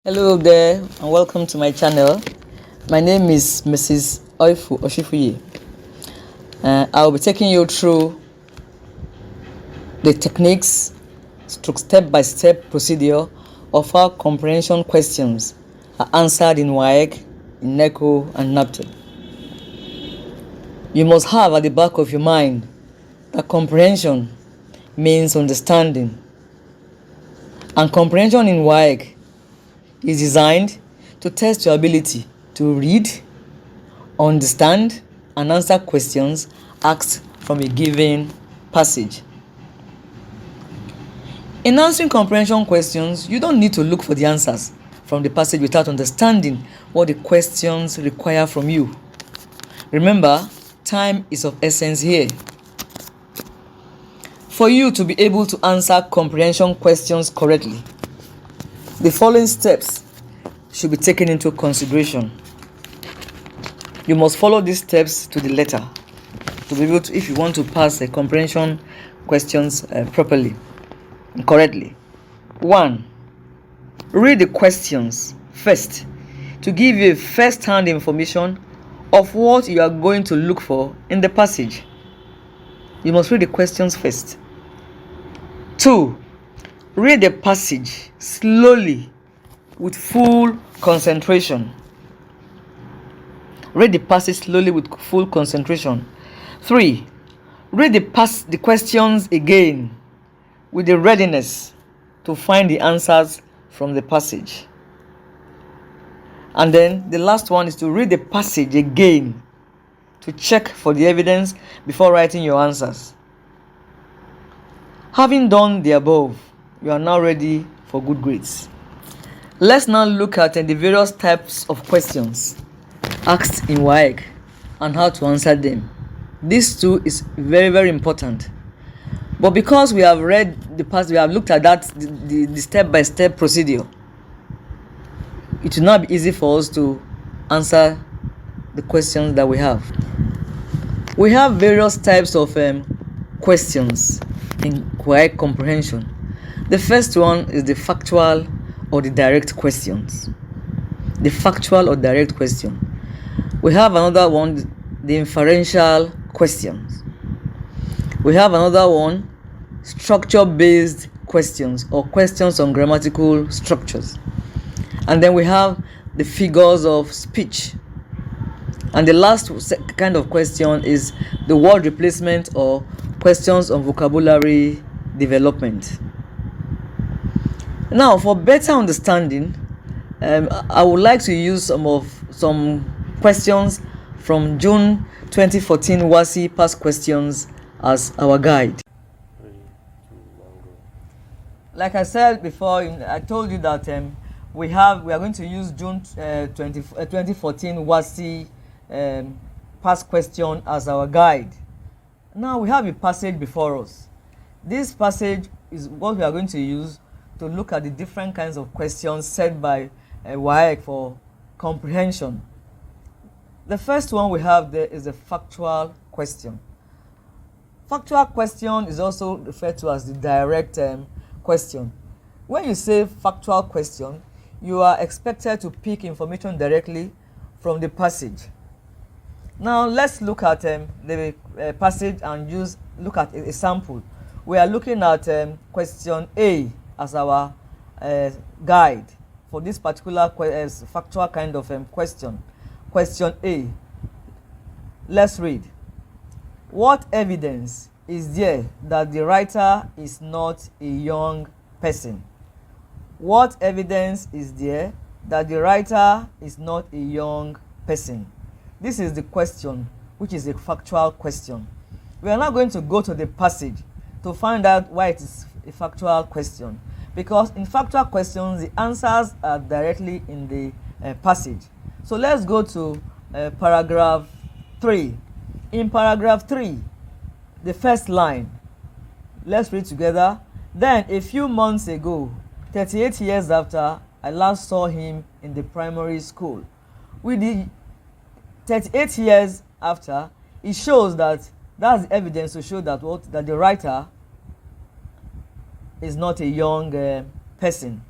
Hello there and welcome to my channel. My name is Mrs Oifo Osifuye. I'll be taking you through the techniques, step-by-step procedure of how comprehension questions are answered in WAEC, in NECO and NABTEB. You must have at the back of your mind that comprehension means understanding, and comprehension in WAEC is designed to test your ability to read, understand, and answer questions asked from a given passage. In answering comprehension questions, you don't need to look for the answers from the passage without understanding what the questions require from you. Remember, time is of essence here. For you to be able to answer comprehension questions correctly, the following steps should be taken into consideration. You must follow these steps to the letter to be able to, if you want to pass the comprehension questions properly and correctly. 1. Read the questions first to give you first-hand information of what you are going to look for in the passage. You must read the questions first. 2. Read the passage slowly with full concentration. Read the passage slowly with full concentration. 3. Read the questions again with the readiness to find the answers from the passage. And then the last one is to read the passage again to check for the evidence before writing your answers. Having done the above, you are now ready for good grades. Let's now look at the various types of questions asked in WAEC and how to answer them. This too is very, very important. But because we have read the past, we have looked at the step-by-step procedure, it will not be easy for us to answer the questions that we have. We have various types of questions in WAEC comprehension. The first one is the factual or the direct questions. The factual or direct question. We have another one, the inferential questions. We have another one, structure-based questions or questions on grammatical structures. And then we have the figures of speech. And the last kind of question is the word replacement or questions on vocabulary development. Now, for better understanding, I would like to use some questions from June 2014 WASSCE past questions as our guide. Like I said before, I told you that we are going to use June 2014 WASSCE past question as our guide. Now we have a passage before us. This passage is what we are going to use to look at the different kinds of questions set by WAEC for comprehension. The first one we have there is a factual question. Factual question is also referred to as the direct question. When you say factual question, you are expected to pick information directly from the passage. Now let's look at the passage and look at a sample. We are looking at question A as our guide for this particular factual kind of question. Question A. Let's read. What evidence is there that the writer is not a young person? What evidence is there that the writer is not a young person? This is the question, which is a factual question. We are now going to go to the passage to find out why it is a factual question. Because in factual questions, the answers are directly in the passage. So let's go to paragraph 3. In paragraph 3, the first line, let's read together. Then a few months ago, 38 years after, I last saw him in the primary school. With the 38 years after, it shows that's evidence to show that that the writer is not a young person.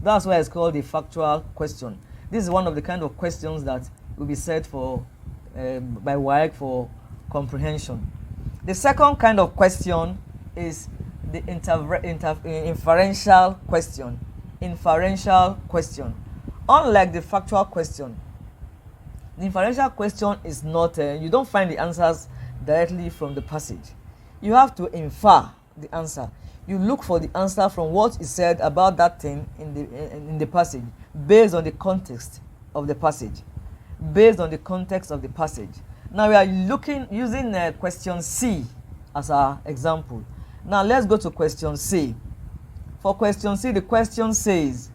That's why it's called a factual question. This is one of the kind of questions that will be set for by WAEC for comprehension. The second kind of question is the inferential question. Inferential question. Unlike the factual question, the inferential question is not, you don't find the answers directly from the passage. You have to infer the answer. You look for the answer from what is said about that thing in the passage, based on the context of the passage. Based on the context of the passage. Now we are using question C as our example. Now let's go to question C. For question C, the question says,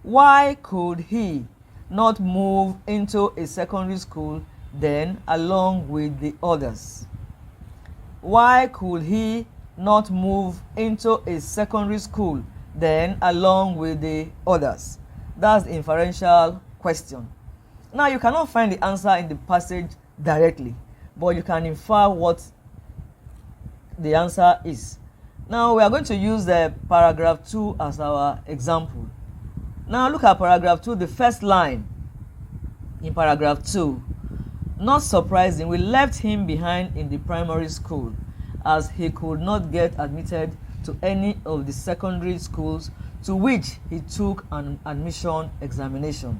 why could he not move into a secondary school then along with the others? Why could he not move into a secondary school then along with the others? That's the inferential question. Now you cannot find the answer in the passage directly, but you can infer what the answer is. Now we are going to use the paragraph 2 as our example. Now look at paragraph 2, the first line in paragraph 2. Not surprising, we left him behind in the primary school as he could not get admitted to any of the secondary schools to which he took an admission examination.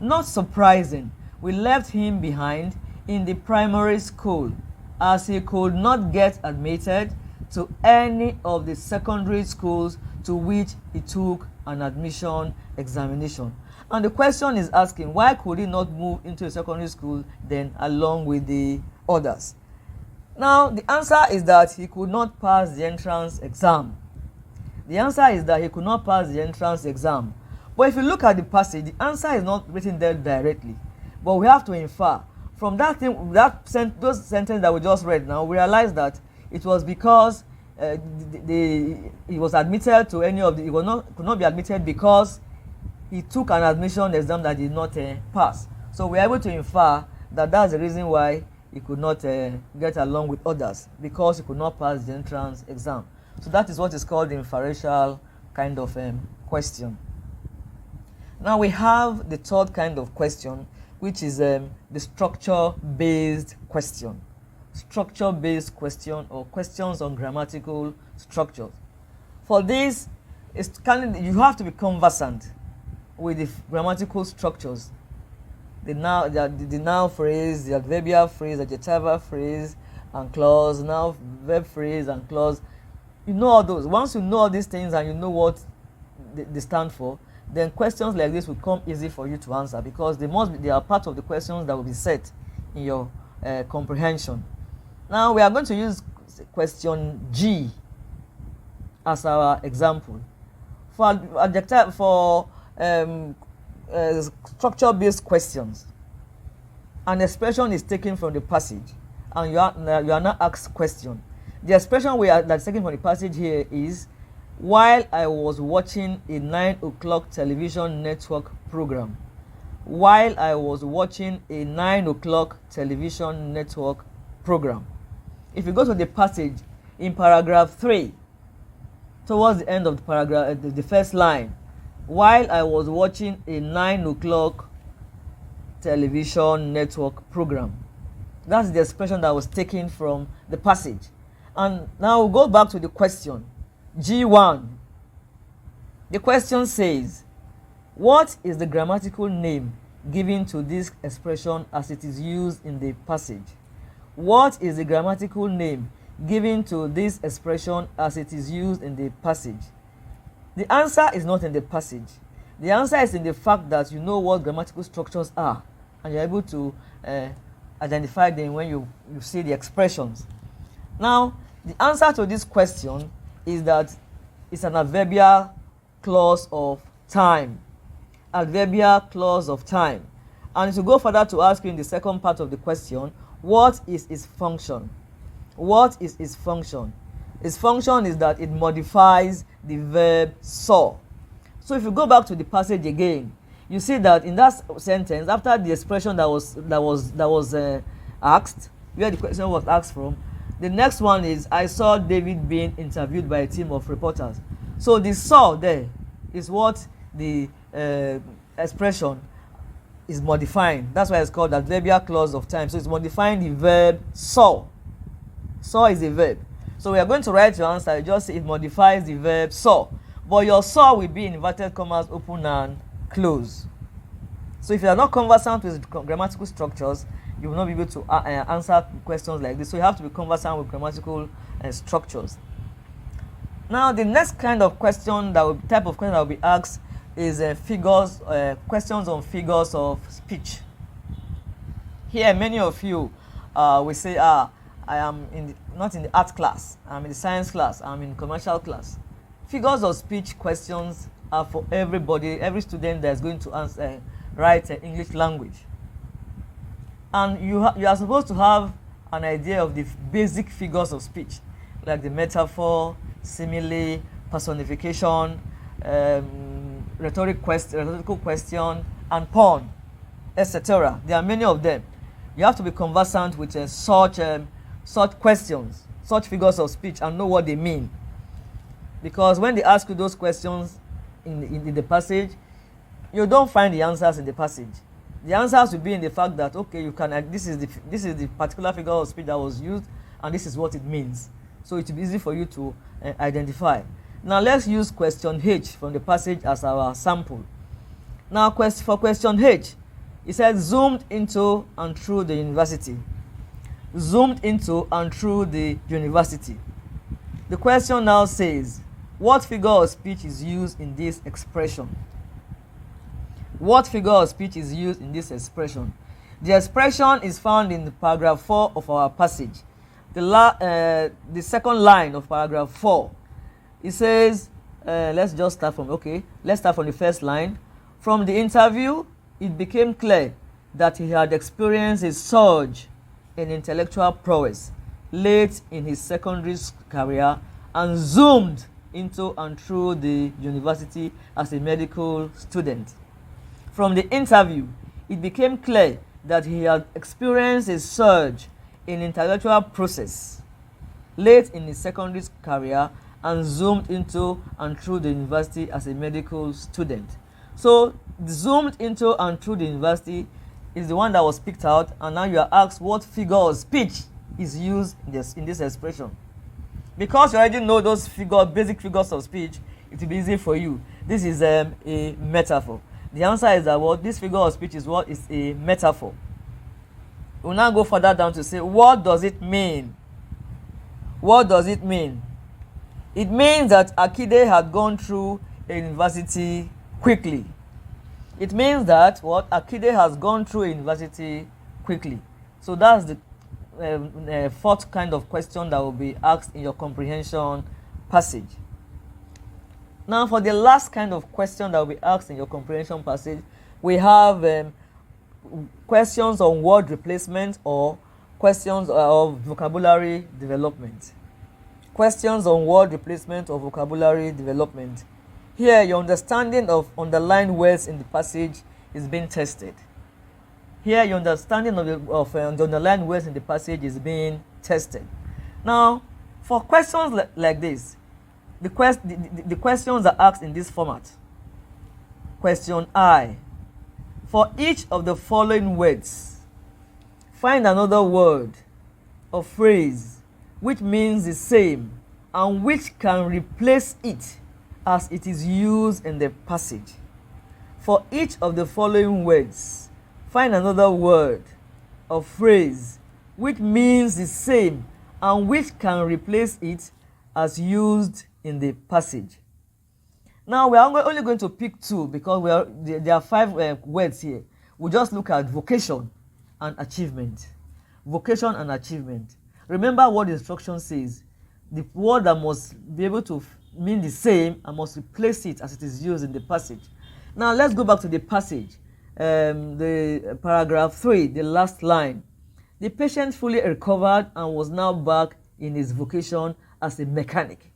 Not surprising, we left him behind in the primary school as he could not get admitted to any of the secondary schools to which he took an admission examination. And the question is asking, why could he not move into a secondary school then along with the others? Now, the answer is that he could not pass the entrance exam. The answer is that he could not pass the entrance exam. But if you look at the passage, the answer is not written there directly. But we have to infer. From that thing, those sentences that we just read now, we realize that it was because he was admitted to any of the, could not be admitted because he took an admission exam that did not pass. So we are able to infer that that's the reason why he could not get along with others, because he could not pass the entrance exam. So that is what is called the inferential kind of question. Now we have the third kind of question, which is the structure-based question. Structure-based question, or questions on grammatical structures. For this, you have to be conversant with the grammatical structures. The noun phrase, the adverbial phrase, the adjectival phrase and clause, noun, verb phrase and clause. You know all those. Once you know all these things and you know what they stand for, then questions like this will come easy for you to answer, because they are part of the questions that will be set in your comprehension. Now we are going to use question G as our example. For structure-based questions, an expression is taken from the passage and you are not asked question. The expression that's taken from the passage here is, while I was watching a 9 o'clock television network program. While I was watching a 9 o'clock television network program. If you go to the passage in paragraph 3, towards the end of the paragraph, the first line, while I was watching a 9 o'clock television network program. That's the expression that was taken from the passage. And now we'll go back to the question. G1. The question says, what is the grammatical name given to this expression as it is used in the passage? What is the grammatical name given to this expression as it is used in the passage? The answer is not in the passage. The answer is in the fact that you know what grammatical structures are, and you're able to identify them when you see the expressions. Now, the answer to this question is that it's an adverbial clause of time. Adverbial clause of time. And to go further to ask you in the second part of the question, what is its function? What is its function? Its function is that it modifies the verb saw. So if you go back to the passage again, you see that in that sentence, after the expression that was asked, where the question was asked from, the next one is, I saw David being interviewed by a team of reporters. So the saw there is what the expression is modifying. That's why it's called adverbial clause of time. So it's modifying the verb saw. Saw is a verb. So we are going to write your answer. You just say it modifies the verb saw. But your saw will be in inverted commas, open and close. So if you are not conversant with grammatical structures, you will not be able to answer questions like this. So you have to be conversant with grammatical structures. Now the next kind of question, type of question that will be asked is questions on figures of speech. Here many of you will say, I am not in the art class, I'm in the science class, I'm in commercial class. Figures of speech questions are for everybody, every student that is going to write English language. And you are supposed to have an idea of the basic figures of speech, like the metaphor, simile, personification, rhetorical question, and pun, etc. There are many of them. You have to be conversant with such questions, such figures of speech, and know what they mean. Because when they ask you those questions in the passage, you don't find the answers in the passage. The answers will be in the fact that, okay, you can. This is the particular figure of speech that was used, and this is what it means. So it will be easy for you to identify. Now let's use question H from the passage as our sample. Now for question H, it says zoomed into and through the university. Zoomed into and through the university. The question now says, what figure of speech is used in this expression? What figure of speech is used in this expression? The expression is found in paragraph 4 of our passage. The second line of paragraph 4. It says, let's start from the first line. From the interview, it became clear that he had experienced a surge in intellectual prowess late in his secondary career and zoomed into and through the university as a medical student. From the interview, it became clear that he had experienced a surge in intellectual process late in his secondary career and zoomed into and through the university as a medical student. So zoomed into and through the university is the one that was picked out, and now you are asked what figure of speech is used in this expression. Because you already know those basic figures of speech, it will be easy for you. This is a metaphor. The answer is that this figure of speech is a metaphor. We'll now go further down to say, what does it mean? What does it mean? It means that Akide had gone through a university quickly. It means that Akide has gone through a university quickly. So that's the fourth kind of question that will be asked in your comprehension passage. Now for the last kind of question that will be asked in your comprehension passage, we have questions on word replacement or questions of vocabulary development. Questions on word replacement or vocabulary development. Here, your understanding of underlined words in the passage is being tested. Here, your understanding of the underlined words in the passage is being tested. Now, for questions like this, the questions are asked in this format. Question I. For each of the following words, find another word or phrase which means the same and which can replace it as it is used in the passage. For each of the following words, find another word or phrase which means the same and which can replace it as used in the passage. Now we are only going to pick two because there are 5 words here. We'll just look at vocation and achievement. Vocation and achievement. Remember what the instruction says. The word that must be able to mean the same and must replace it as it is used in the passage. Now let's go back to the passage. The paragraph 3, the last line. The patient fully recovered and was now back in his vocation as a mechanic.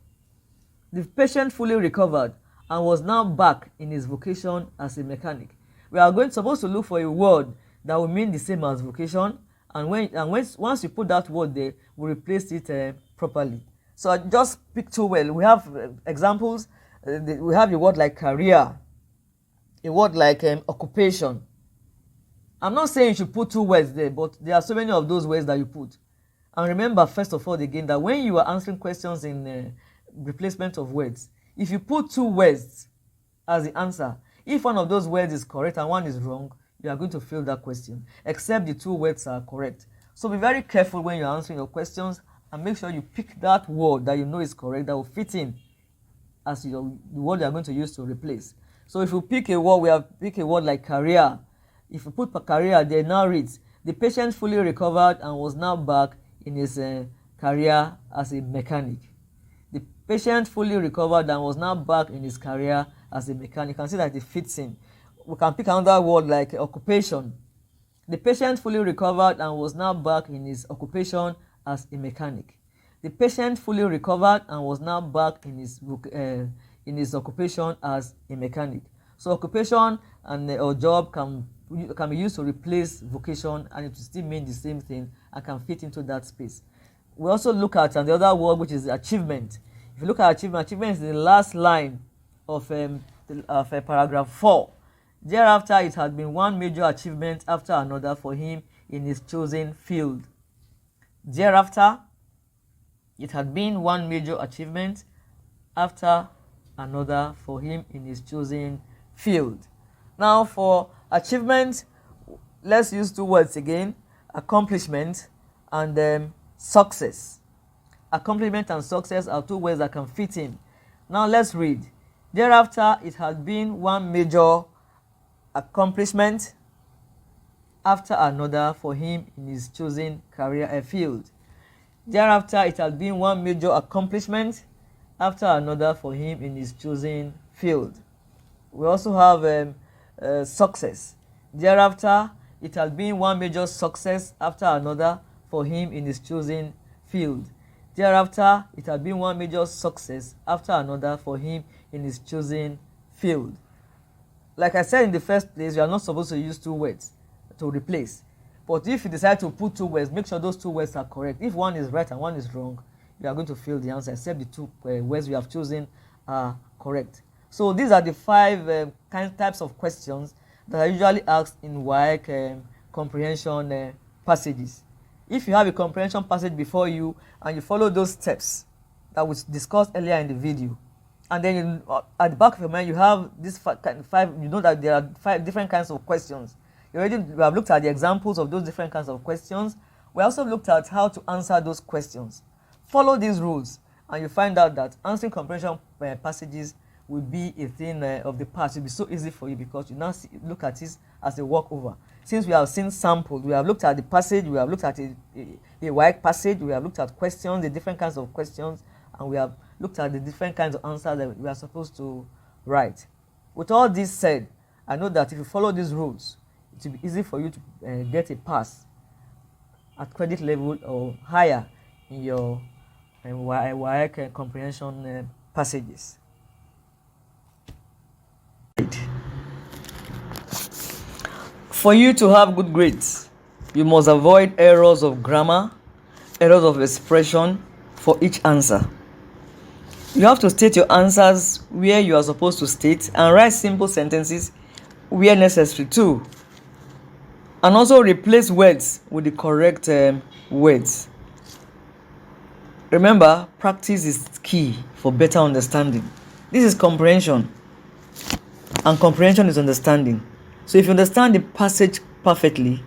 The patient fully recovered and was now back in his vocation as a mechanic. We are supposed to look for a word that will mean the same as vocation, and once you put that word there, we replace it properly. So I just pick two well. We have examples. We have a word like career. a word like occupation. I'm not saying you should put 2 words there, but there are so many of those words that you put. And remember, first of all, again, that when you are answering questions in replacement of words, if you put 2 words as the answer, if one of those words is correct and one is wrong, you are going to fail that question, except the 2 words are correct. So be very careful when you're answering your questions and make sure you pick that word that you know is correct, that will fit in as the word you are going to use to replace. So if you pick a word, we have picked a word like career. If you put career, there now reads, the patient fully recovered and was now back in his career as a mechanic. The patient fully recovered and was now back in his career as a mechanic. You can see that it fits in. We can pick another word like occupation. The patient fully recovered and was now back in his occupation as a mechanic. The patient fully recovered and was now back in his occupation as a mechanic. So occupation and or job can be used to replace vocation, and it will still mean the same thing and can fit into that space. We also look at the other word, which is achievement. If you look at achievement, achievement is the last line of paragraph 4. Thereafter, it had been one major achievement after another for him in his chosen field. Thereafter, it had been one major achievement after another for him in his chosen field. Now, for achievement, let's use 2 words again: accomplishment and success. Accomplishment and success are 2 words that can fit in. Now, let's read. Thereafter, it had been one major accomplishment after another for him in his chosen career field. Thereafter, it had been one major accomplishment after another for him in his chosen field. We also have success. Thereafter, it had been one major success after another for him in his chosen field. Thereafter, it had been one major success after another for him in his chosen field. Like I said in the first place, you are not supposed to use 2 words to replace. But if you decide to put 2 words, make sure those 2 words are correct. If one is right and one is wrong, you are going to fail the answer, except the 2 words you have chosen are correct. So these are the 5 types of questions that are usually asked in WAEC comprehension passages. If you have a comprehension passage before you and you follow those steps that we discussed earlier in the video, and then at the back of your mind you have this 5, you know that there are 5 different kinds of questions. We have looked at the examples of those different kinds of questions. We also looked at how to answer those questions. Follow these rules and you find out that answering comprehension passages will be a thing of the past. It will be so easy for you because you now look at it as a walkover. Since we have seen samples, we have looked at the passage, we have looked at the WAEC passage, we have looked at questions, the different kinds of questions, and we have looked at the different kinds of answers that we are supposed to write. With all this said, I know that if you follow these rules, it will be easy for you to get a pass at credit level or higher in your WAEC comprehension passages. For you to have good grades, you must avoid errors of grammar, errors of expression for each answer. You have to state your answers where you are supposed to state and write simple sentences where necessary too. And also replace words with the correct words. Remember, practice is key for better understanding. This is comprehension, and comprehension is understanding. So if you understand the passage perfectly,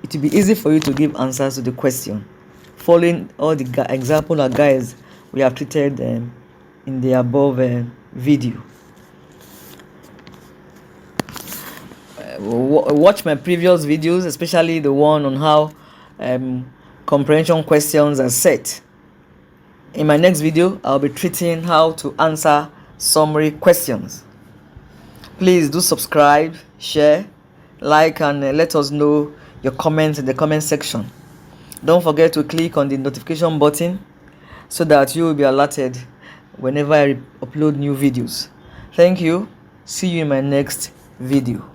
it will be easy for you to give answers to the question, following all the example or guides we have treated in the above video. Watch my previous videos, especially the one on how comprehension questions are set. In my next video, I'll be treating how to answer summary questions. Please do subscribe, share, like, and let us know your comments in the comment section. Don't forget to click on the notification button so that you will be alerted whenever I upload new videos. Thank you. See you in my next video.